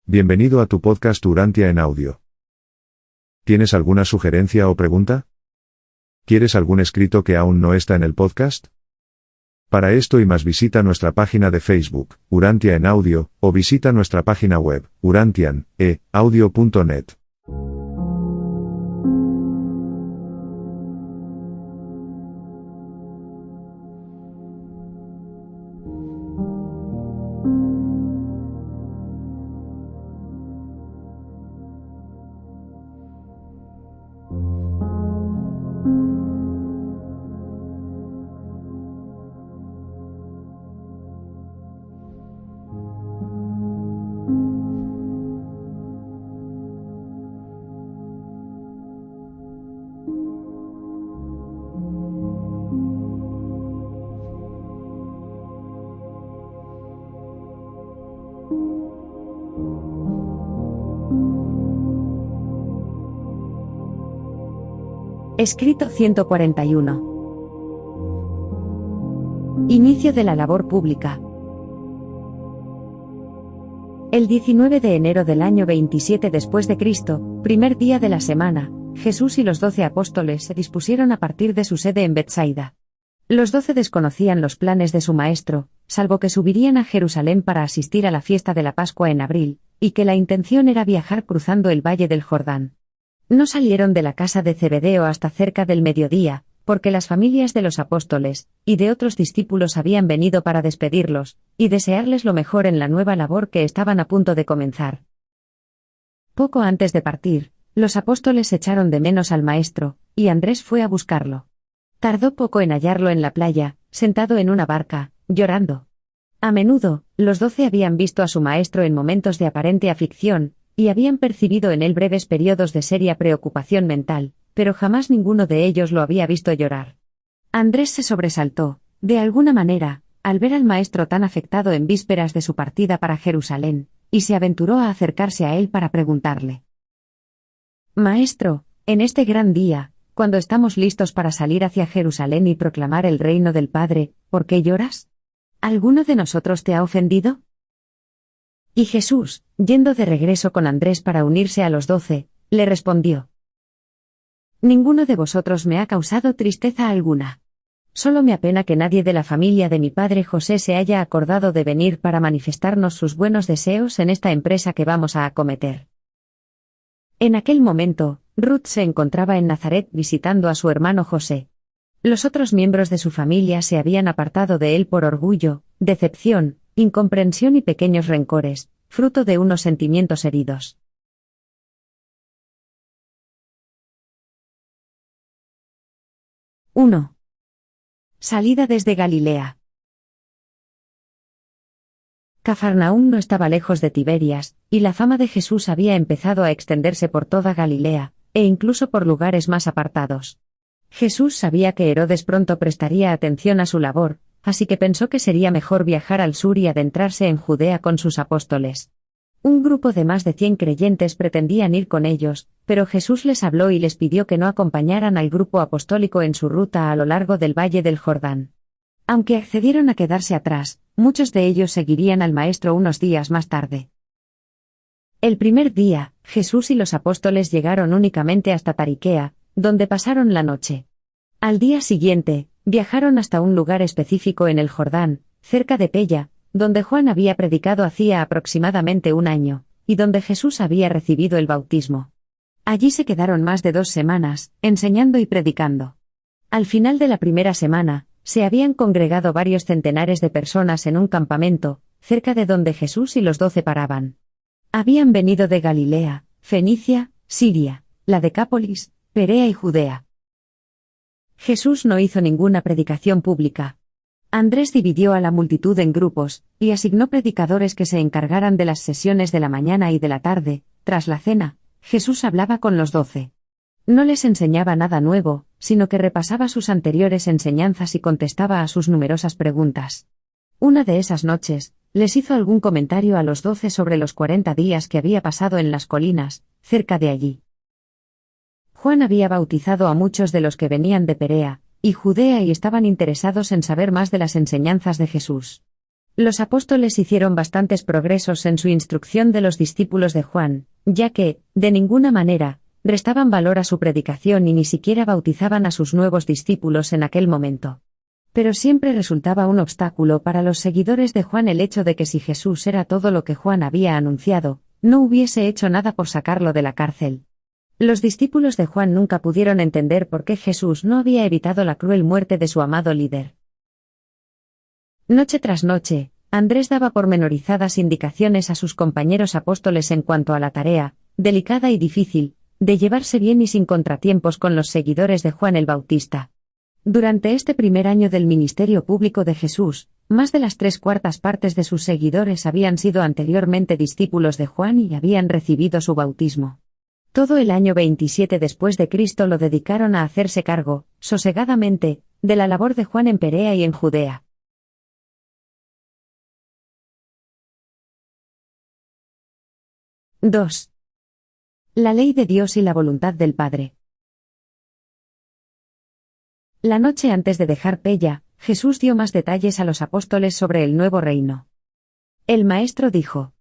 Bienvenido a tu podcast Urantia en audio. ¿Tienes alguna sugerencia o pregunta? ¿Quieres algún escrito que aún no está en el podcast? Para esto y más visita nuestra página de Facebook, Urantia en audio, o visita nuestra página web, urantian.audio.net. Escrito 141. Inicio de la labor pública. El 19 de enero del año 27 después de Cristo, primer día de la semana, Jesús y los 12 apóstoles se dispusieron a partir de su sede en Betsaida. Los 12 desconocían los planes de su maestro, salvo que subirían a Jerusalén para asistir a la fiesta de la Pascua en abril, y que la intención era viajar cruzando el valle del Jordán. No salieron de la casa de Zebedeo hasta cerca del mediodía, porque las familias de los apóstoles y de otros discípulos habían venido para despedirlos y desearles lo mejor en la nueva labor que estaban a punto de comenzar. Poco antes de partir, los apóstoles echaron de menos al maestro, y Andrés fue a buscarlo. Tardó poco en hallarlo en la playa, sentado en una barca, llorando. A menudo, los 12 habían visto a su maestro en momentos de aparente aflicción, y habían percibido en él breves periodos de seria preocupación mental, pero jamás ninguno de ellos lo había visto llorar. Andrés se sobresaltó, de alguna manera, al ver al maestro tan afectado en vísperas de su partida para Jerusalén, y se aventuró a acercarse a él para preguntarle: «Maestro, en este gran día, cuando estamos listos para salir hacia Jerusalén y proclamar el reino del Padre, ¿por qué lloras? ¿Alguno de nosotros te ha ofendido?». Y Jesús, yendo de regreso con Andrés para unirse a los 12, le respondió: «Ninguno de vosotros me ha causado tristeza alguna. Solo me apena que nadie de la familia de mi padre José se haya acordado de venir para manifestarnos sus buenos deseos en esta empresa que vamos a acometer». En aquel momento, Ruth se encontraba en Nazaret visitando a su hermano José. Los otros miembros de su familia se habían apartado de él por orgullo, decepción, incomprensión y pequeños rencores, fruto de unos sentimientos heridos. ¡1! Salida desde Galilea. Cafarnaúm no estaba lejos de Tiberias, y la fama de Jesús había empezado a extenderse por toda Galilea, e incluso por lugares más apartados. Jesús sabía que Herodes pronto prestaría atención a su labor, así que pensó que sería mejor viajar al sur y adentrarse en Judea con sus apóstoles. Un grupo de más de 100 creyentes pretendían ir con ellos, pero Jesús les habló y les pidió que no acompañaran al grupo apostólico en su ruta a lo largo del valle del Jordán. Aunque accedieron a quedarse atrás, muchos de ellos seguirían al Maestro unos días más tarde. El primer día, Jesús y los apóstoles llegaron únicamente hasta Tariquea, donde pasaron la noche. Al día siguiente, viajaron hasta un lugar específico en el Jordán, cerca de Pella, donde Juan había predicado hacía aproximadamente un año, y donde Jesús había recibido el bautismo. Allí se quedaron más de 2 semanas, enseñando y predicando. Al final de la primera semana, se habían congregado varios centenares de personas en un campamento, cerca de donde Jesús y los 12 paraban. Habían venido de Galilea, Fenicia, Siria, la Decápolis, Perea y Judea. Jesús no hizo ninguna predicación pública. Andrés dividió a la multitud en grupos, y asignó predicadores que se encargaran de las sesiones de la mañana y de la tarde. Tras la cena, Jesús hablaba con los 12. No les enseñaba nada nuevo, sino que repasaba sus anteriores enseñanzas y contestaba a sus numerosas preguntas. Una de esas noches, les hizo algún comentario a los 12 sobre los 40 días que había pasado en las colinas, cerca de allí. Juan había bautizado a muchos de los que venían de Perea y Judea y estaban interesados en saber más de las enseñanzas de Jesús. Los apóstoles hicieron bastantes progresos en su instrucción de los discípulos de Juan, ya que, de ninguna manera, restaban valor a su predicación y ni siquiera bautizaban a sus nuevos discípulos en aquel momento. Pero siempre resultaba un obstáculo para los seguidores de Juan el hecho de que si Jesús era todo lo que Juan había anunciado, no hubiese hecho nada por sacarlo de la cárcel. Los discípulos de Juan nunca pudieron entender por qué Jesús no había evitado la cruel muerte de su amado líder. Noche tras noche, Andrés daba pormenorizadas indicaciones a sus compañeros apóstoles en cuanto a la tarea, delicada y difícil, de llevarse bien y sin contratiempos con los seguidores de Juan el Bautista. Durante este primer año del ministerio público de Jesús, más de las 3/4 partes de sus seguidores habían sido anteriormente discípulos de Juan y habían recibido su bautismo. Todo el año 27 después de Cristo lo dedicaron a hacerse cargo, sosegadamente, de la labor de Juan en Perea y en Judea. 2. La ley de Dios y la voluntad del Padre. La noche antes de dejar Pella, Jesús dio más detalles a los apóstoles sobre el nuevo reino. El Maestro dijo: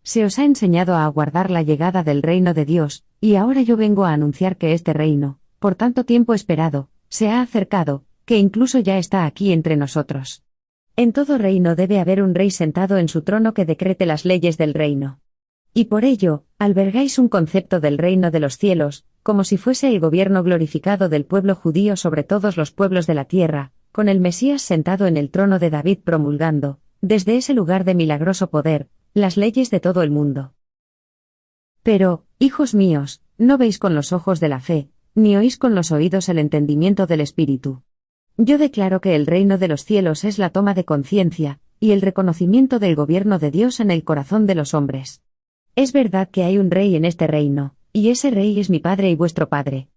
Se os ha enseñado a aguardar la llegada del reino de Dios, y ahora yo vengo a anunciar que este reino, por tanto tiempo esperado, se ha acercado, que incluso ya está aquí entre nosotros. En todo reino debe haber un rey sentado en su trono que decrete las leyes del reino. Y por ello, albergáis un concepto del reino de los cielos, como si fuese el gobierno glorificado del pueblo judío sobre todos los pueblos de la tierra, con el Mesías sentado en el trono de David promulgando, desde ese lugar de milagroso poder, las leyes de todo el mundo. Pero, hijos míos, no veis con los ojos de la fe, ni oís con los oídos el entendimiento del Espíritu. Yo declaro que el reino de los cielos es la toma de conciencia, y el reconocimiento del gobierno de Dios en el corazón de los hombres. Es verdad que hay un rey en este reino, y ese rey es mi Padre y vuestro Padre.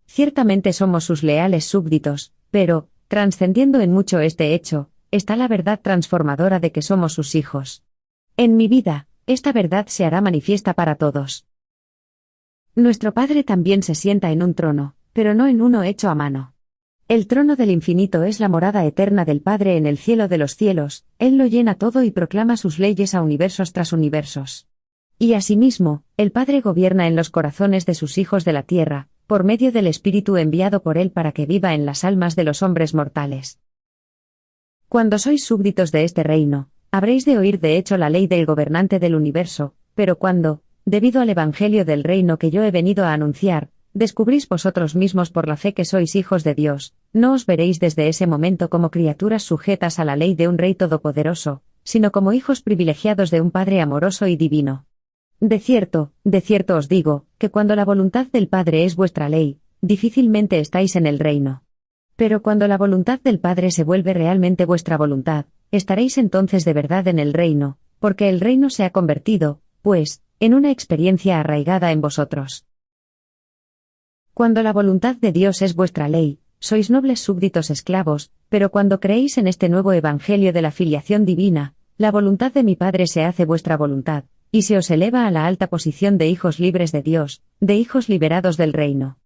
Ciertamente somos sus leales súbditos, pero, trascendiendo en mucho este hecho, está la verdad transformadora de que somos sus hijos. En mi vida, esta verdad se hará manifiesta para todos. Nuestro Padre también se sienta en un trono, pero no en uno hecho a mano. El trono del infinito es la morada eterna del Padre en el cielo de los cielos, Él lo llena todo y proclama sus leyes a universos tras universos. Y asimismo, el Padre gobierna en los corazones de sus hijos de la tierra, por medio del Espíritu enviado por Él para que viva en las almas de los hombres mortales. Cuando sois súbditos de este reino, habréis de oír de hecho la ley del gobernante del universo, pero cuando, debido al Evangelio del reino que yo he venido a anunciar, descubrís vosotros mismos por la fe que sois hijos de Dios, no os veréis desde ese momento como criaturas sujetas a la ley de un Rey todopoderoso, sino como hijos privilegiados de un Padre amoroso y divino. De cierto os digo, que cuando la voluntad del Padre es vuestra ley, difícilmente estáis en el reino. Pero cuando la voluntad del Padre se vuelve realmente vuestra voluntad, estaréis entonces de verdad en el reino, porque el reino se ha convertido, pues, en una experiencia arraigada en vosotros. Cuando la voluntad de Dios es vuestra ley, sois nobles súbditos esclavos, pero cuando creéis en este nuevo evangelio de la filiación divina, la voluntad de mi Padre se hace vuestra voluntad, y se os eleva a la alta posición de hijos libres de Dios, de hijos liberados del reino.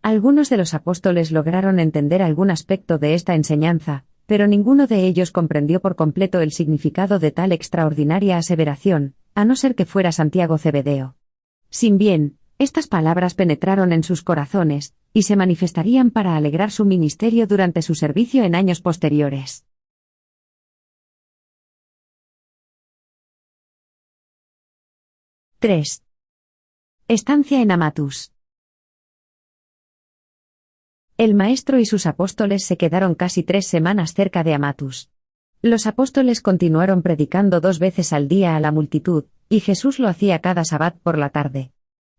Algunos de los apóstoles lograron entender algún aspecto de esta enseñanza, pero ninguno de ellos comprendió por completo el significado de tal extraordinaria aseveración, a no ser que fuera Santiago Zebedeo. Sin bien, estas palabras penetraron en sus corazones, y se manifestarían para alegrar su ministerio durante su servicio en años posteriores. 3. Estancia en Amatus. El Maestro y sus apóstoles se quedaron casi 3 semanas cerca de Amatus. Los apóstoles continuaron predicando 2 veces al día a la multitud, y Jesús lo hacía cada sabbat por la tarde.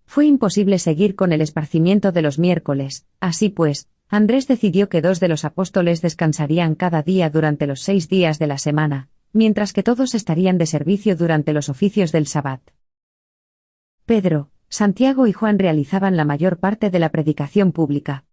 Fue imposible seguir con el esparcimiento de los miércoles, así pues, Andrés decidió que 2 de los apóstoles descansarían cada día durante los 6 días de la semana, mientras que todos estarían de servicio durante los oficios del sabbat. Pedro, Santiago y Juan realizaban la mayor parte de la predicación pública.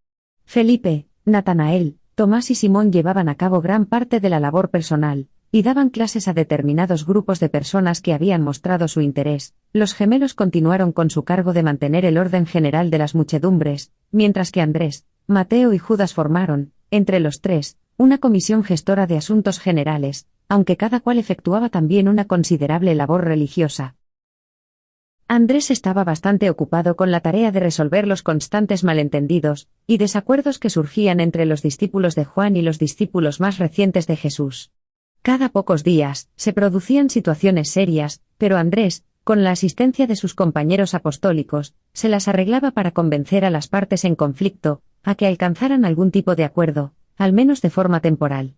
Felipe, Natanael, Tomás y Simón llevaban a cabo gran parte de la labor personal, y daban clases a determinados grupos de personas que habían mostrado su interés. Los gemelos continuaron con su cargo de mantener el orden general de las muchedumbres, mientras que Andrés, Mateo y Judas formaron, entre los tres, una comisión gestora de asuntos generales, aunque cada cual efectuaba también una considerable labor religiosa. Andrés estaba bastante ocupado con la tarea de resolver los constantes malentendidos y desacuerdos que surgían entre los discípulos de Juan y los discípulos más recientes de Jesús. Cada pocos días, se producían situaciones serias, pero Andrés, con la asistencia de sus compañeros apostólicos, se las arreglaba para convencer a las partes en conflicto, a que alcanzaran algún tipo de acuerdo, al menos de forma temporal.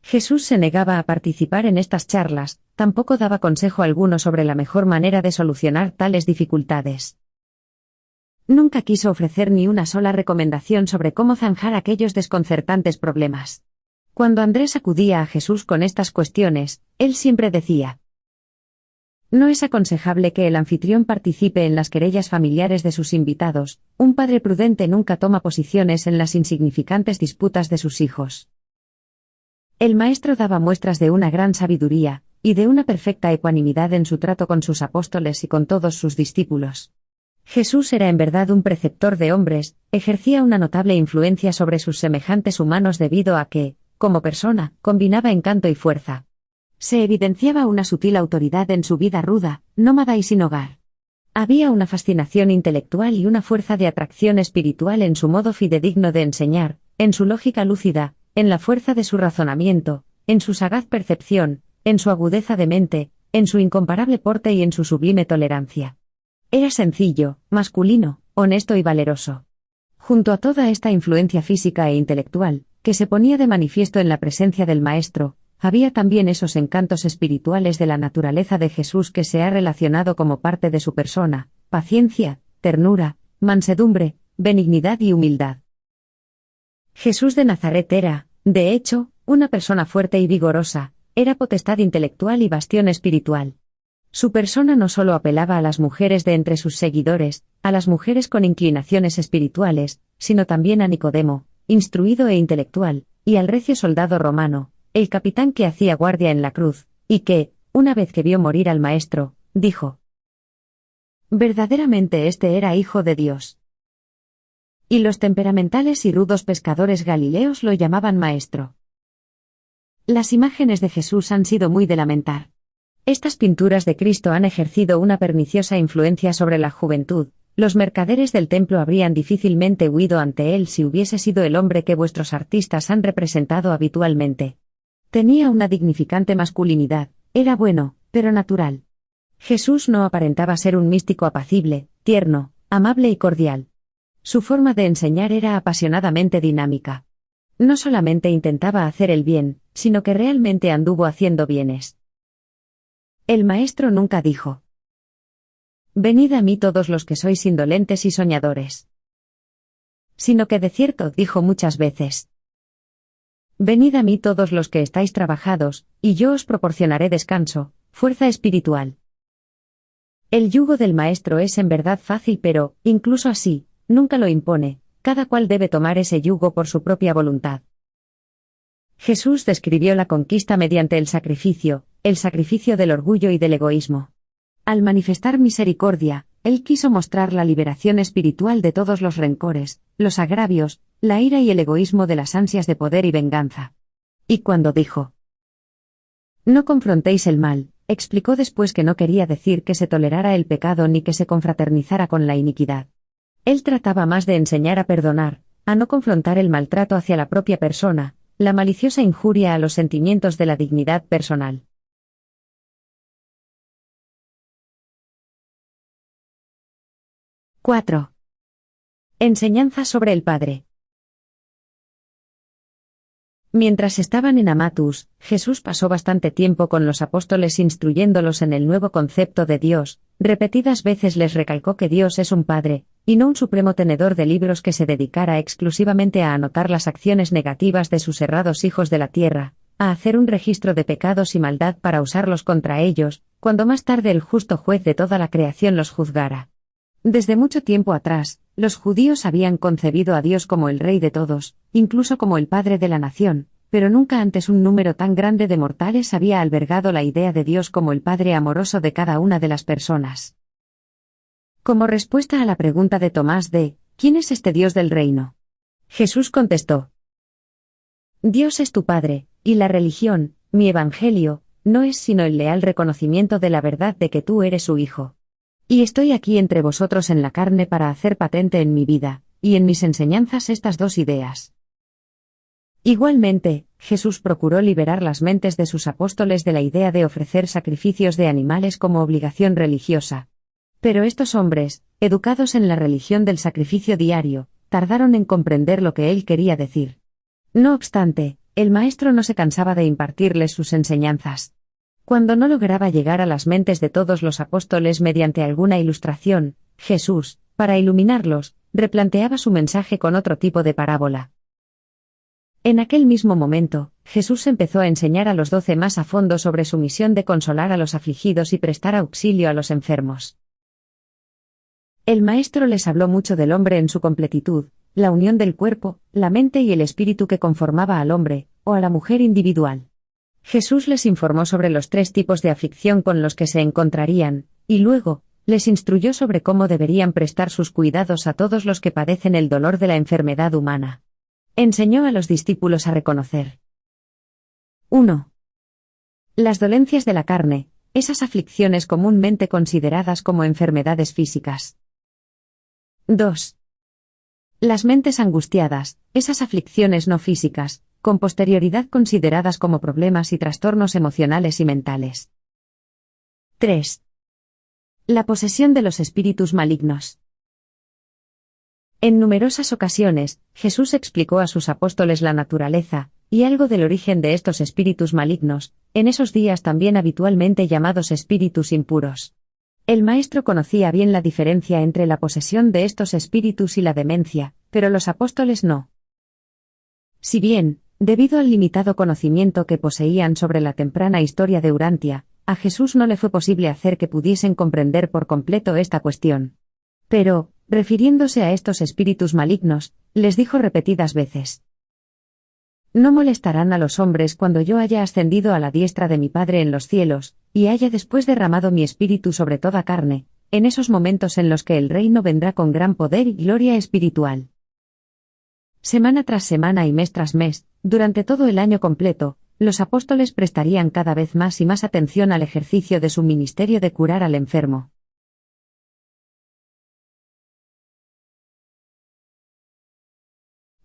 Jesús se negaba a participar en estas charlas, tampoco daba consejo alguno sobre la mejor manera de solucionar tales dificultades. Nunca quiso ofrecer ni una sola recomendación sobre cómo zanjar aquellos desconcertantes problemas. Cuando Andrés acudía a Jesús con estas cuestiones, él siempre decía: no es aconsejable que el anfitrión participe en las querellas familiares de sus invitados, un padre prudente nunca toma posiciones en las insignificantes disputas de sus hijos. El maestro daba muestras de una gran sabiduría, y de una perfecta ecuanimidad en su trato con sus apóstoles y con todos sus discípulos. Jesús era en verdad un preceptor de hombres, ejercía una notable influencia sobre sus semejantes humanos debido a que, como persona, combinaba encanto y fuerza. Se evidenciaba una sutil autoridad en su vida ruda, nómada y sin hogar. Había una fascinación intelectual y una fuerza de atracción espiritual en su modo fidedigno de enseñar, en su lógica lúcida, en la fuerza de su razonamiento, en su sagaz percepción, en su agudeza de mente, en su incomparable porte y en su sublime tolerancia. Era sencillo, masculino, honesto y valeroso. Junto a toda esta influencia física e intelectual, que se ponía de manifiesto en la presencia del Maestro, había también esos encantos espirituales de la naturaleza de Jesús que se ha relacionado como parte de su persona: paciencia, ternura, mansedumbre, benignidad y humildad. Jesús de Nazaret era, de hecho, una persona fuerte y vigorosa, era potestad intelectual y bastión espiritual. Su persona no solo apelaba a las mujeres de entre sus seguidores, a las mujeres con inclinaciones espirituales, sino también a Nicodemo, instruido e intelectual, y al recio soldado romano, el capitán que hacía guardia en la cruz, y que, una vez que vio morir al Maestro, dijo: verdaderamente este era Hijo de Dios. Y los temperamentales y rudos pescadores galileos lo llamaban Maestro. Las imágenes de Jesús han sido muy de lamentar. Estas pinturas de Cristo han ejercido una perniciosa influencia sobre la juventud. Los mercaderes del templo habrían difícilmente huido ante él si hubiese sido el hombre que vuestros artistas han representado habitualmente. Tenía una dignificante masculinidad, era bueno, pero natural. Jesús no aparentaba ser un místico apacible, tierno, amable y cordial. Su forma de enseñar era apasionadamente dinámica. No solamente intentaba hacer el bien, sino que realmente anduvo haciendo bienes. El Maestro nunca dijo: venid a mí todos los que sois indolentes y soñadores. Sino que de cierto dijo muchas veces: venid a mí todos los que estáis trabajados, y yo os proporcionaré descanso, fuerza espiritual. El yugo del Maestro es en verdad fácil, pero, incluso así, nunca lo impone, cada cual debe tomar ese yugo por su propia voluntad. Jesús describió la conquista mediante el sacrificio del orgullo y del egoísmo. Al manifestar misericordia, Él quiso mostrar la liberación espiritual de todos los rencores, los agravios, la ira y el egoísmo de las ansias de poder y venganza. Y cuando dijo: no confrontéis el mal, explicó después que no quería decir que se tolerara el pecado ni que se confraternizara con la iniquidad. Él trataba más de enseñar a perdonar, a no confrontar el maltrato hacia la propia persona, la maliciosa injuria a los sentimientos de la dignidad personal. ⁴. Enseñanza sobre el Padre. Mientras estaban en Amatus, Jesús pasó bastante tiempo con los apóstoles instruyéndolos en el nuevo concepto de Dios. Repetidas veces les recalcó que Dios es un Padre, y no un supremo tenedor de libros que se dedicara exclusivamente a anotar las acciones negativas de sus errados hijos de la tierra, a hacer un registro de pecados y maldad para usarlos contra ellos, cuando más tarde el justo juez de toda la creación los juzgara. Desde mucho tiempo atrás, los judíos habían concebido a Dios como el Rey de todos, incluso como el Padre de la nación, pero nunca antes un número tan grande de mortales había albergado la idea de Dios como el Padre amoroso de cada una de las personas. Como respuesta a la pregunta de Tomás de ¿quién es este Dios del reino?, Jesús contestó: Dios es tu Padre, y la religión, mi evangelio, no es sino el leal reconocimiento de la verdad de que tú eres su Hijo. Y estoy aquí entre vosotros en la carne para hacer patente en mi vida, y en mis enseñanzas estas dos ideas. Igualmente, Jesús procuró liberar las mentes de sus apóstoles de la idea de ofrecer sacrificios de animales como obligación religiosa. Pero estos hombres, educados en la religión del sacrificio diario, tardaron en comprender lo que él quería decir. No obstante, el Maestro no se cansaba de impartirles sus enseñanzas. Cuando no lograba llegar a las mentes de todos los apóstoles mediante alguna ilustración, Jesús, para iluminarlos, replanteaba su mensaje con otro tipo de parábola. En aquel mismo momento, Jesús empezó a enseñar a los 12 más a fondo sobre su misión de consolar a los afligidos y prestar auxilio a los enfermos. El Maestro les habló mucho del hombre en su completitud, la unión del cuerpo, la mente y el espíritu que conformaba al hombre, o a la mujer individual. Jesús les informó sobre los 3 tipos de aflicción con los que se encontrarían, y luego, les instruyó sobre cómo deberían prestar sus cuidados a todos los que padecen el dolor de la enfermedad humana. Enseñó a los discípulos a reconocer. 1. Las dolencias de la carne, esas aflicciones comúnmente consideradas como enfermedades físicas. 2. Las mentes angustiadas, esas aflicciones no físicas, con posterioridad consideradas como problemas y trastornos emocionales y mentales. 3. La posesión de los espíritus malignos. En numerosas ocasiones, Jesús explicó a sus apóstoles la naturaleza, y algo del origen de estos espíritus malignos, en esos días también habitualmente llamados espíritus impuros. El Maestro conocía bien la diferencia entre la posesión de estos espíritus y la demencia, pero los apóstoles no. Si bien, debido al limitado conocimiento que poseían sobre la temprana historia de Urantia, a Jesús no le fue posible hacer que pudiesen comprender por completo esta cuestión. Pero, refiriéndose a estos espíritus malignos, les dijo repetidas veces: No molestarán a los hombres cuando yo haya ascendido a la diestra de mi Padre en los cielos, y haya después derramado mi espíritu sobre toda carne, en esos momentos en los que el reino vendrá con gran poder y gloria espiritual. Semana tras semana y mes tras mes, durante todo el año completo, los apóstoles prestarían cada vez más y más atención al ejercicio de su ministerio de curar al enfermo.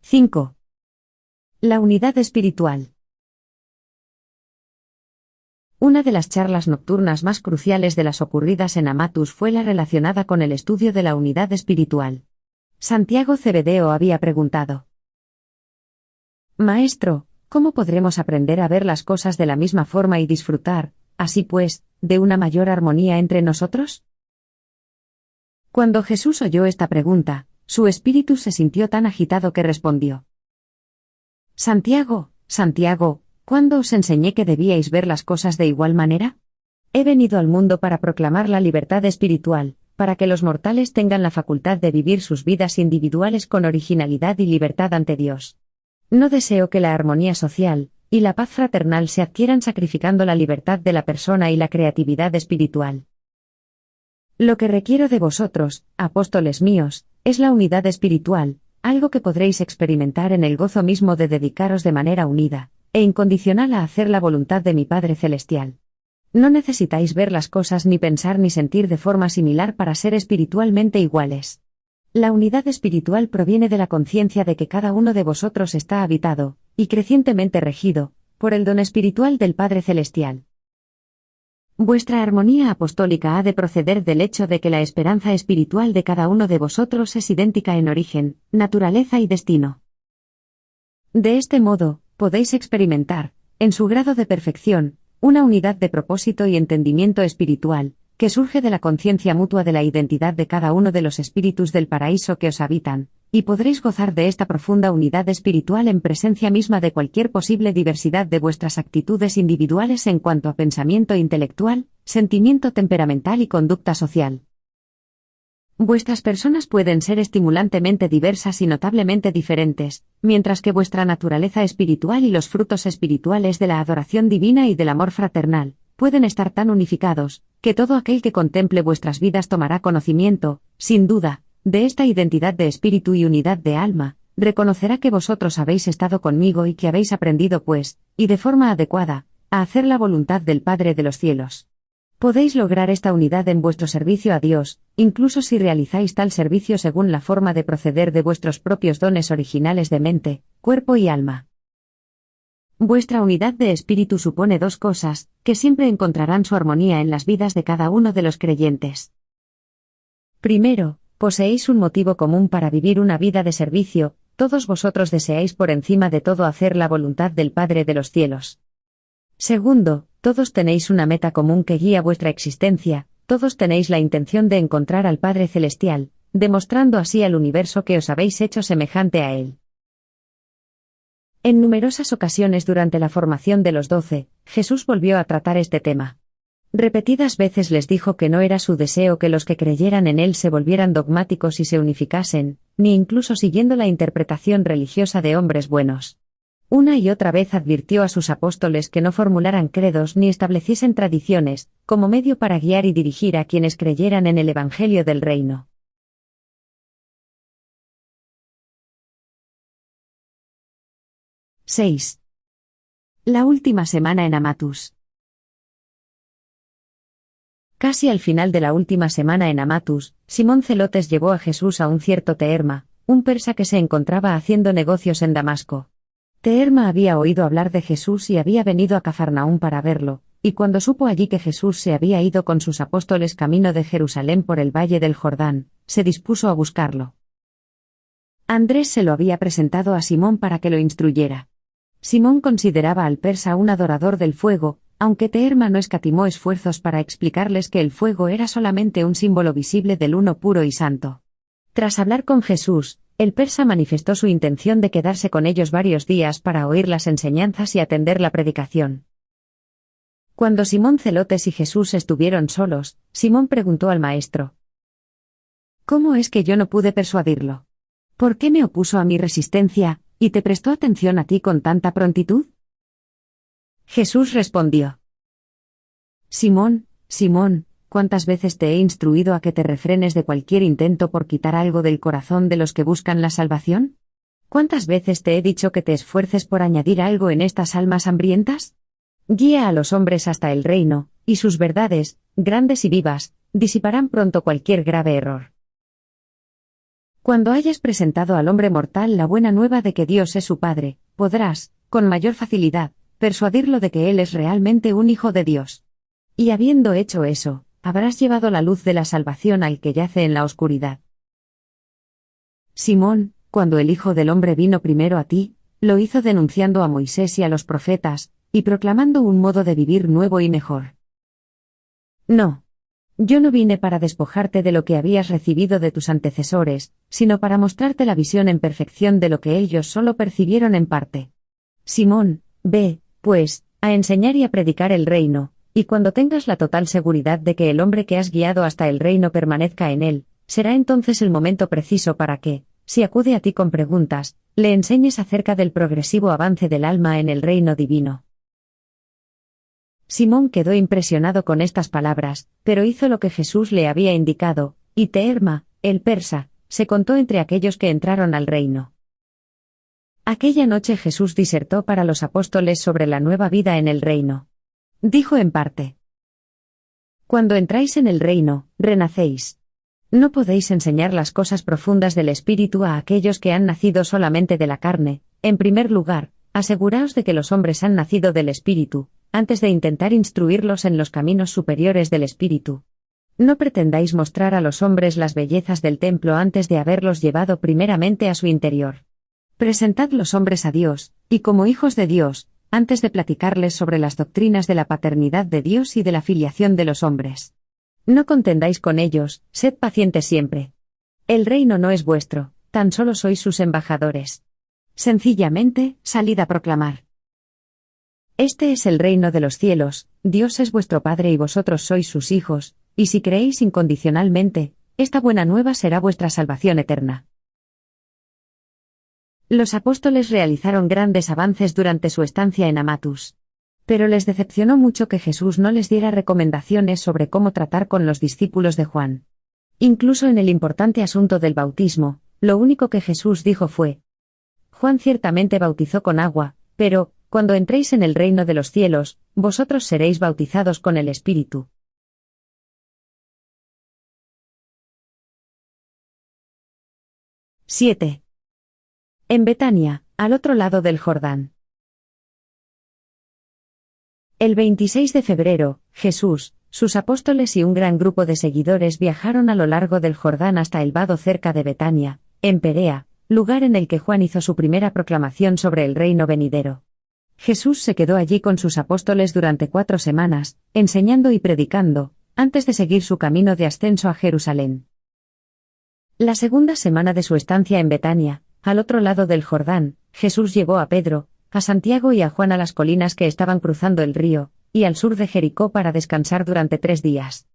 5. La unidad espiritual. Una de las charlas nocturnas más cruciales de las ocurridas en Amathus fue la relacionada con el estudio de la unidad espiritual. Santiago Cebedeo había preguntado: Maestro, ¿cómo podremos aprender a ver las cosas de la misma forma y disfrutar, así pues, de una mayor armonía entre nosotros? Cuando Jesús oyó esta pregunta, su espíritu se sintió tan agitado que respondió: Santiago, Santiago, ¿cuándo os enseñé que debíais ver las cosas de igual manera? He venido al mundo para proclamar la libertad espiritual, para que los mortales tengan la facultad de vivir sus vidas individuales con originalidad y libertad ante Dios. No deseo que la armonía social y la paz fraternal se adquieran sacrificando la libertad de la persona y la creatividad espiritual. Lo que requiero de vosotros, apóstoles míos, es la unidad espiritual, algo que podréis experimentar en el gozo mismo de dedicaros de manera unida e incondicional a hacer la voluntad de mi Padre Celestial. No necesitáis ver las cosas ni pensar ni sentir de forma similar para ser espiritualmente iguales. La unidad espiritual proviene de la conciencia de que cada uno de vosotros está habitado, y crecientemente regido, por el don espiritual del Padre Celestial. Vuestra armonía apostólica ha de proceder del hecho de que la esperanza espiritual de cada uno de vosotros es idéntica en origen, naturaleza y destino. De este modo, podéis experimentar, en su grado de perfección, una unidad de propósito y entendimiento espiritual, que surge de la conciencia mutua de la identidad de cada uno de los espíritus del paraíso que os habitan, y podréis gozar de esta profunda unidad espiritual en presencia misma de cualquier posible diversidad de vuestras actitudes individuales en cuanto a pensamiento intelectual, sentimiento temperamental y conducta social. Vuestras personas pueden ser estimulantemente diversas y notablemente diferentes, mientras que vuestra naturaleza espiritual y los frutos espirituales de la adoración divina y del amor fraternal pueden estar tan unificados, que todo aquel que contemple vuestras vidas tomará conocimiento, sin duda, de esta identidad de espíritu y unidad de alma, reconocerá que vosotros habéis estado conmigo y que habéis aprendido pues, y de forma adecuada, a hacer la voluntad del Padre de los cielos. Podéis lograr esta unidad en vuestro servicio a Dios, incluso si realizáis tal servicio según la forma de proceder de vuestros propios dones originales de mente, cuerpo y alma. Vuestra unidad de espíritu supone dos cosas, que siempre encontrarán su armonía en las vidas de cada uno de los creyentes. Primero, poseéis un motivo común para vivir una vida de servicio, todos vosotros deseáis por encima de todo hacer la voluntad del Padre de los cielos. Segundo, todos tenéis una meta común que guía vuestra existencia, todos tenéis la intención de encontrar al Padre Celestial, demostrando así al universo que os habéis hecho semejante a Él. En numerosas ocasiones durante la formación de los 12, Jesús volvió a tratar este tema. Repetidas veces les dijo que no era su deseo que los que creyeran en Él se volvieran dogmáticos y se unificasen, ni incluso siguiendo la interpretación religiosa de hombres buenos. Una y otra vez advirtió a sus apóstoles que no formularan credos ni estableciesen tradiciones, como medio para guiar y dirigir a quienes creyeran en el Evangelio del Reino. ¡6! La última semana en Amatus. Casi al final de la última semana en Amatus, Simón Zelotes llevó a Jesús a un cierto Teerma, un persa que se encontraba haciendo negocios en Damasco. Teerma había oído hablar de Jesús y había venido a Cafarnaúm para verlo, y cuando supo allí que Jesús se había ido con sus apóstoles camino de Jerusalén por el valle del Jordán, se dispuso a buscarlo. Andrés se lo había presentado a Simón para que lo instruyera. Simón consideraba al persa un adorador del fuego, aunque Teerma no escatimó esfuerzos para explicarles que el fuego era solamente un símbolo visible del uno puro y santo. Tras hablar con Jesús, el persa manifestó su intención de quedarse con ellos varios días para oír las enseñanzas y atender la predicación. Cuando Simón Zelotes y Jesús estuvieron solos, Simón preguntó al maestro: ¿Cómo es que yo no pude persuadirlo? ¿Por qué me opuso a mi resistencia, y te prestó atención a ti con tanta prontitud? Jesús respondió: Simón, Simón, ¿cuántas veces te he instruido a que te refrenes de cualquier intento por quitar algo del corazón de los que buscan la salvación? ¿Cuántas veces te he dicho que te esfuerces por añadir algo en estas almas hambrientas? Guía a los hombres hasta el reino, y sus verdades, grandes y vivas, disiparán pronto cualquier grave error. Cuando hayas presentado al hombre mortal la buena nueva de que Dios es su Padre, podrás, con mayor facilidad, persuadirlo de que Él es realmente un Hijo de Dios. Y habiendo hecho eso, habrás llevado la luz de la salvación al que yace en la oscuridad. Simón, cuando el Hijo del Hombre vino primero a ti, lo hizo denunciando a Moisés y a los profetas, y proclamando un modo de vivir nuevo y mejor. No. Yo no vine para despojarte de lo que habías recibido de tus antecesores, sino para mostrarte la visión en perfección de lo que ellos solo percibieron en parte. Simón, ve, pues, a enseñar y a predicar el reino, y cuando tengas la total seguridad de que el hombre que has guiado hasta el reino permanezca en él, será entonces el momento preciso para que, si acude a ti con preguntas, le enseñes acerca del progresivo avance del alma en el reino divino. Simón quedó impresionado con estas palabras, pero hizo lo que Jesús le había indicado, y Teerma, el persa, se contó entre aquellos que entraron al reino. Aquella noche Jesús disertó para los apóstoles sobre la nueva vida en el reino. Dijo en parte: Cuando entráis en el reino, renacéis. No podéis enseñar las cosas profundas del Espíritu a aquellos que han nacido solamente de la carne. En primer lugar, aseguraos de que los hombres han nacido del Espíritu, antes de intentar instruirlos en los caminos superiores del Espíritu. No pretendáis mostrar a los hombres las bellezas del templo antes de haberlos llevado primeramente a su interior. Presentad los hombres a Dios, y como hijos de Dios, antes de platicarles sobre las doctrinas de la paternidad de Dios y de la filiación de los hombres. No contendáis con ellos, sed pacientes siempre. El reino no es vuestro, tan solo sois sus embajadores. Sencillamente, salid a proclamar. Este es el reino de los cielos, Dios es vuestro Padre y vosotros sois sus hijos, y si creéis incondicionalmente, esta buena nueva será vuestra salvación eterna. Los apóstoles realizaron grandes avances durante su estancia en Amatus. Pero les decepcionó mucho que Jesús no les diera recomendaciones sobre cómo tratar con los discípulos de Juan. Incluso en el importante asunto del bautismo, lo único que Jesús dijo fue: Juan ciertamente bautizó con agua, pero, cuando entréis en el reino de los cielos, vosotros seréis bautizados con el Espíritu. ¡7! En Betania, al otro lado del Jordán. El 26 de febrero, Jesús, sus apóstoles y un gran grupo de seguidores viajaron a lo largo del Jordán hasta el vado cerca de Betania, en Perea, lugar en el que Juan hizo su primera proclamación sobre el reino venidero. Jesús se quedó allí con sus apóstoles durante 4 semanas, enseñando y predicando, antes de seguir su camino de ascenso a Jerusalén. La segunda semana de su estancia en Betania, al otro lado del Jordán, Jesús llevó a Pedro, a Santiago y a Juan a las colinas que estaban cruzando el río, y al sur de Jericó para descansar durante 3 días.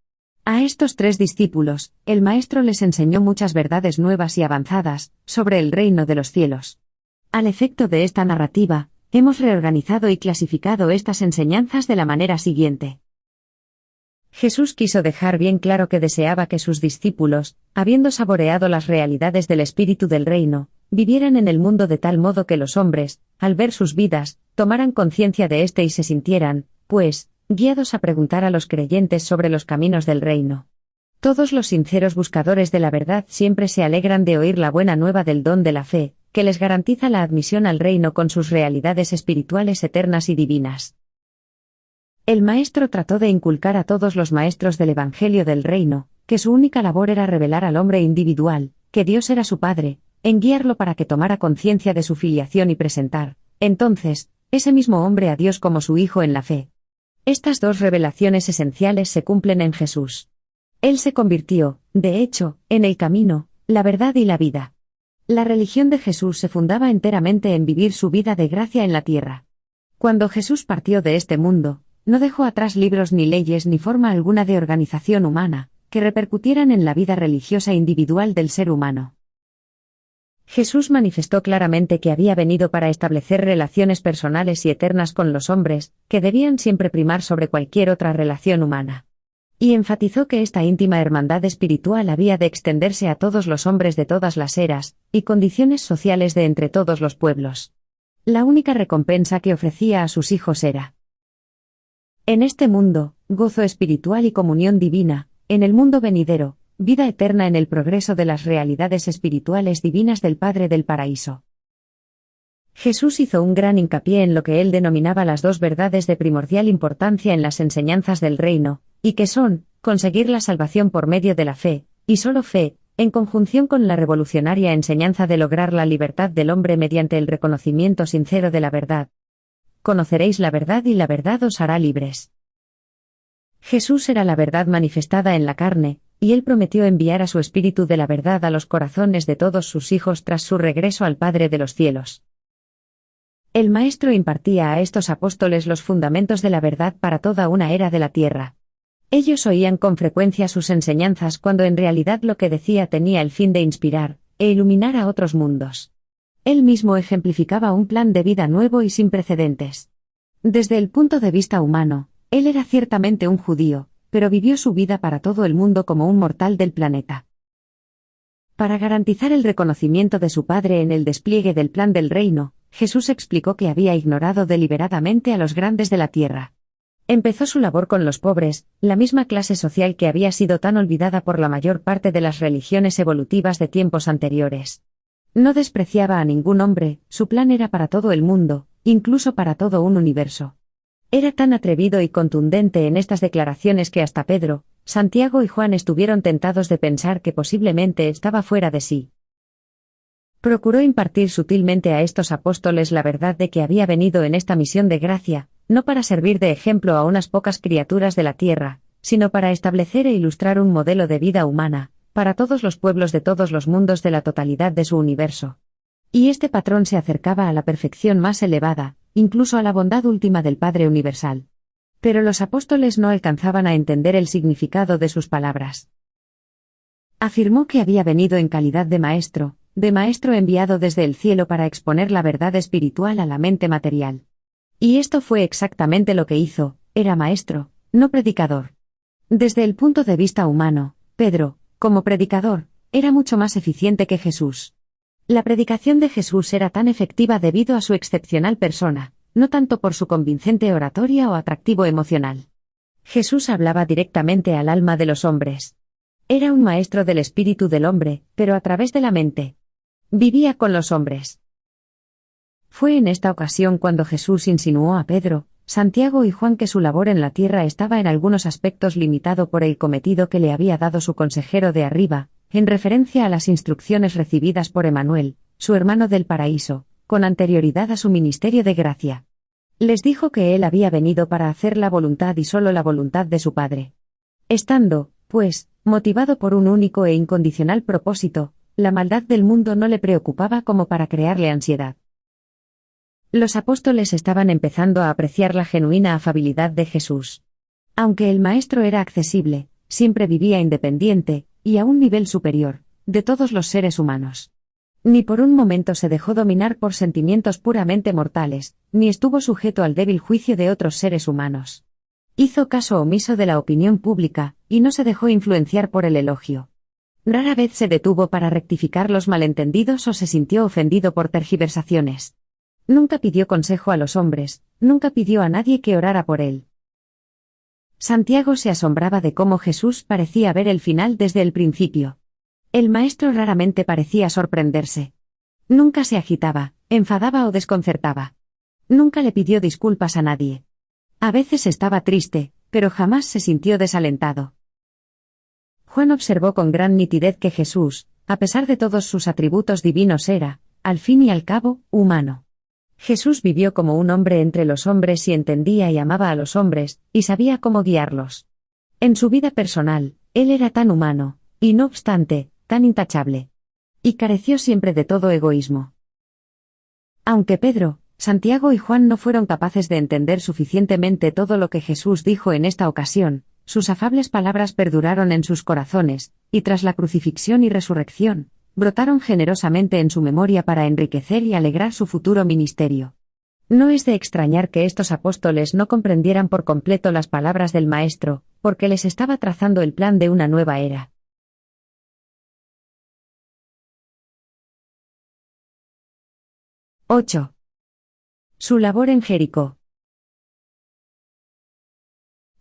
A estos 3 discípulos, el Maestro les enseñó muchas verdades nuevas y avanzadas, sobre el reino de los cielos. Al efecto de esta narrativa, hemos reorganizado y clasificado estas enseñanzas de la manera siguiente. Jesús quiso dejar bien claro que deseaba que sus discípulos, habiendo saboreado las realidades del espíritu del reino, vivieran en el mundo de tal modo que los hombres, al ver sus vidas, tomaran conciencia de éste y se sintieran, pues, guiados a preguntar a los creyentes sobre los caminos del reino. Todos los sinceros buscadores de la verdad siempre se alegran de oír la buena nueva del don de la fe, que les garantiza la admisión al reino con sus realidades espirituales eternas y divinas. El Maestro trató de inculcar a todos los maestros del Evangelio del Reino, que su única labor era revelar al hombre individual, que Dios era su Padre, en guiarlo para que tomara conciencia de su filiación y presentar, entonces, ese mismo hombre a Dios como su Hijo en la fe. Estas 2 revelaciones esenciales se cumplen en Jesús. Él se convirtió, de hecho, en el camino, la verdad y la vida. La religión de Jesús se fundaba enteramente en vivir su vida de gracia en la tierra. Cuando Jesús partió de este mundo, no dejó atrás libros ni leyes ni forma alguna de organización humana, que repercutieran en la vida religiosa individual del ser humano. Jesús manifestó claramente que había venido para establecer relaciones personales y eternas con los hombres, que debían siempre primar sobre cualquier otra relación humana. Y enfatizó que esta íntima hermandad espiritual había de extenderse a todos los hombres de todas las eras, y condiciones sociales de entre todos los pueblos. La única recompensa que ofrecía a sus hijos era: en este mundo, gozo espiritual y comunión divina; en el mundo venidero, vida eterna en el progreso de las realidades espirituales divinas del Padre del Paraíso. Jesús hizo un gran hincapié en lo que él denominaba las 2 verdades de primordial importancia en las enseñanzas del reino, y que son, conseguir la salvación por medio de la fe, y solo fe, en conjunción con la revolucionaria enseñanza de lograr la libertad del hombre mediante el reconocimiento sincero de la verdad. Conoceréis la verdad y la verdad os hará libres. Jesús era la verdad manifestada en la carne, y él prometió enviar a su Espíritu de la verdad a los corazones de todos sus hijos tras su regreso al Padre de los cielos. El Maestro impartía a estos apóstoles los fundamentos de la verdad para toda una era de la tierra. Ellos oían con frecuencia sus enseñanzas cuando en realidad lo que decía tenía el fin de inspirar e iluminar a otros mundos. Él mismo ejemplificaba un plan de vida nuevo y sin precedentes. Desde el punto de vista humano, él era ciertamente un judío, pero vivió su vida para todo el mundo como un mortal del planeta. Para garantizar el reconocimiento de su Padre en el despliegue del plan del reino, Jesús explicó que había ignorado deliberadamente a los grandes de la tierra. Empezó su labor con los pobres, la misma clase social que había sido tan olvidada por la mayor parte de las religiones evolutivas de tiempos anteriores. No despreciaba a ningún hombre, su plan era para todo el mundo, incluso para todo un universo. Era tan atrevido y contundente en estas declaraciones que hasta Pedro, Santiago y Juan estuvieron tentados de pensar que posiblemente estaba fuera de sí. Procuró impartir sutilmente a estos apóstoles la verdad de que había venido en esta misión de gracia, no para servir de ejemplo a unas pocas criaturas de la tierra, sino para establecer e ilustrar un modelo de vida humana, para todos los pueblos de todos los mundos de la totalidad de su universo. Y este patrón se acercaba a la perfección más elevada, incluso a la bondad última del Padre Universal. Pero los apóstoles no alcanzaban a entender el significado de sus palabras. Afirmó que había venido en calidad de maestro enviado desde el cielo para exponer la verdad espiritual a la mente material. Y esto fue exactamente lo que hizo, era maestro, no predicador. Desde el punto de vista humano, Pedro, como predicador, era mucho más eficiente que Jesús. La predicación de Jesús era tan efectiva debido a su excepcional persona, no tanto por su convincente oratoria o atractivo emocional. Jesús hablaba directamente al alma de los hombres. Era un maestro del espíritu del hombre, pero a través de la mente. Vivía con los hombres. Fue en esta ocasión cuando Jesús insinuó a Pedro, Santiago y Juan que su labor en la tierra estaba en algunos aspectos limitado por el cometido que le había dado su consejero de arriba, en referencia a las instrucciones recibidas por Emanuel, su hermano del paraíso, con anterioridad a su ministerio de gracia. Les dijo que él había venido para hacer la voluntad y solo la voluntad de su Padre. Estando, pues, motivado por un único e incondicional propósito, la maldad del mundo no le preocupaba como para crearle ansiedad. Los apóstoles estaban empezando a apreciar la genuina afabilidad de Jesús. Aunque el Maestro era accesible, siempre vivía independiente, y a un nivel superior, de todos los seres humanos. Ni por un momento se dejó dominar por sentimientos puramente mortales, ni estuvo sujeto al débil juicio de otros seres humanos. Hizo caso omiso de la opinión pública, y no se dejó influenciar por el elogio. Rara vez se detuvo para rectificar los malentendidos o se sintió ofendido por tergiversaciones. Nunca pidió consejo a los hombres, nunca pidió a nadie que orara por él. Santiago se asombraba de cómo Jesús parecía ver el final desde el principio. El Maestro raramente parecía sorprenderse. Nunca se agitaba, enfadaba o desconcertaba. Nunca le pidió disculpas a nadie. A veces estaba triste, pero jamás se sintió desalentado. Juan observó con gran nitidez que Jesús, a pesar de todos sus atributos divinos era, al fin y al cabo, humano. Jesús vivió como un hombre entre los hombres y entendía y amaba a los hombres, y sabía cómo guiarlos. En su vida personal, él era tan humano, y no obstante, tan intachable. Y careció siempre de todo egoísmo. Aunque Pedro, Santiago y Juan no fueron capaces de entender suficientemente todo lo que Jesús dijo en esta ocasión, sus afables palabras perduraron en sus corazones, y tras la crucifixión y resurrección, brotaron generosamente en su memoria para enriquecer y alegrar su futuro ministerio. No es de extrañar que estos apóstoles no comprendieran por completo las palabras del Maestro, porque les estaba trazando el plan de una nueva era. ¡8! Su labor en Jericó.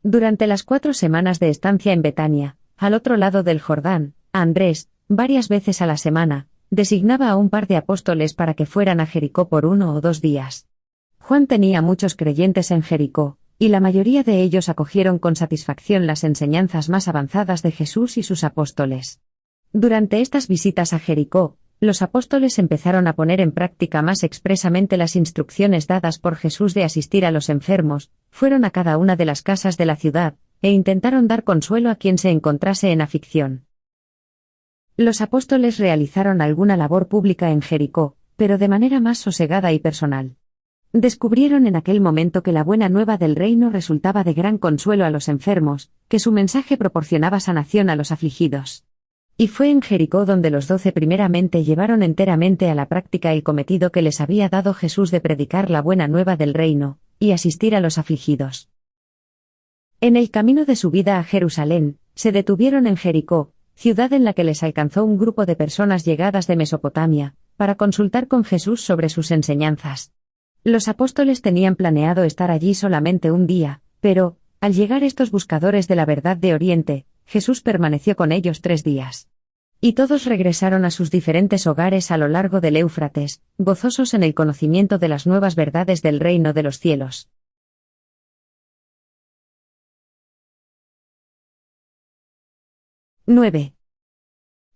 Durante las 4 semanas de estancia en Betania, al otro lado del Jordán, Andrés, varias veces a la semana, designaba a un par de apóstoles para que fueran a Jericó por 1 o 2 días. Juan tenía muchos creyentes en Jericó, y la mayoría de ellos acogieron con satisfacción las enseñanzas más avanzadas de Jesús y sus apóstoles. Durante estas visitas a Jericó, los apóstoles empezaron a poner en práctica más expresamente las instrucciones dadas por Jesús de asistir a los enfermos, fueron a cada una de las casas de la ciudad, e intentaron dar consuelo a quien se encontrase en aflicción. Los apóstoles realizaron alguna labor pública en Jericó, pero de manera más sosegada y personal. Descubrieron en aquel momento que la buena nueva del reino resultaba de gran consuelo a los enfermos, que su mensaje proporcionaba sanación a los afligidos. Y fue en Jericó donde los 12 primeramente llevaron enteramente a la práctica el cometido que les había dado Jesús de predicar la buena nueva del reino, y asistir a los afligidos. En el camino de su vida a Jerusalén, se detuvieron en Jericó, ciudad en la que les alcanzó un grupo de personas llegadas de Mesopotamia, para consultar con Jesús sobre sus enseñanzas. Los apóstoles tenían planeado estar allí solamente un día, pero, al llegar estos buscadores de la verdad de Oriente, Jesús permaneció con ellos 3 días. Y todos regresaron a sus diferentes hogares a lo largo del Éufrates, gozosos en el conocimiento de las nuevas verdades del reino de los cielos. 9.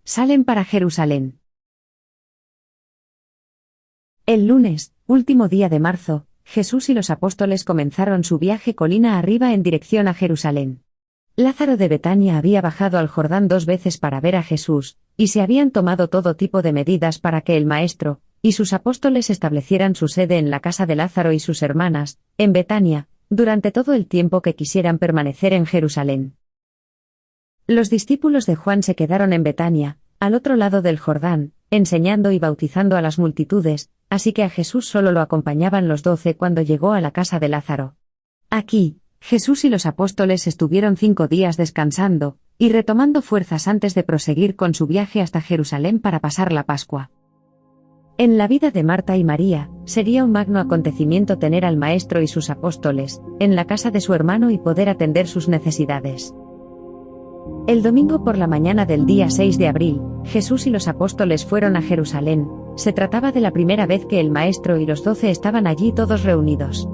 Salen para Jerusalén. El lunes, último día de marzo, Jesús y los apóstoles comenzaron su viaje colina arriba en dirección a Jerusalén. Lázaro de Betania había bajado al Jordán 2 veces para ver a Jesús, y se habían tomado todo tipo de medidas para que el Maestro y sus apóstoles establecieran su sede en la casa de Lázaro y sus hermanas, en Betania, durante todo el tiempo que quisieran permanecer en Jerusalén. Los discípulos de Juan se quedaron en Betania, al otro lado del Jordán, enseñando y bautizando a las multitudes, así que a Jesús solo lo acompañaban los 12 cuando llegó a la casa de Lázaro. Aquí, Jesús y los apóstoles estuvieron 5 días descansando, y retomando fuerzas antes de proseguir con su viaje hasta Jerusalén para pasar la Pascua. En la vida de Marta y María, sería un magno acontecimiento tener al Maestro y sus apóstoles en la casa de su hermano y poder atender sus necesidades. El domingo por la mañana del día 6 de abril, Jesús y los apóstoles fueron a Jerusalén. Se trataba de la primera vez que el Maestro y los 12 estaban allí todos reunidos.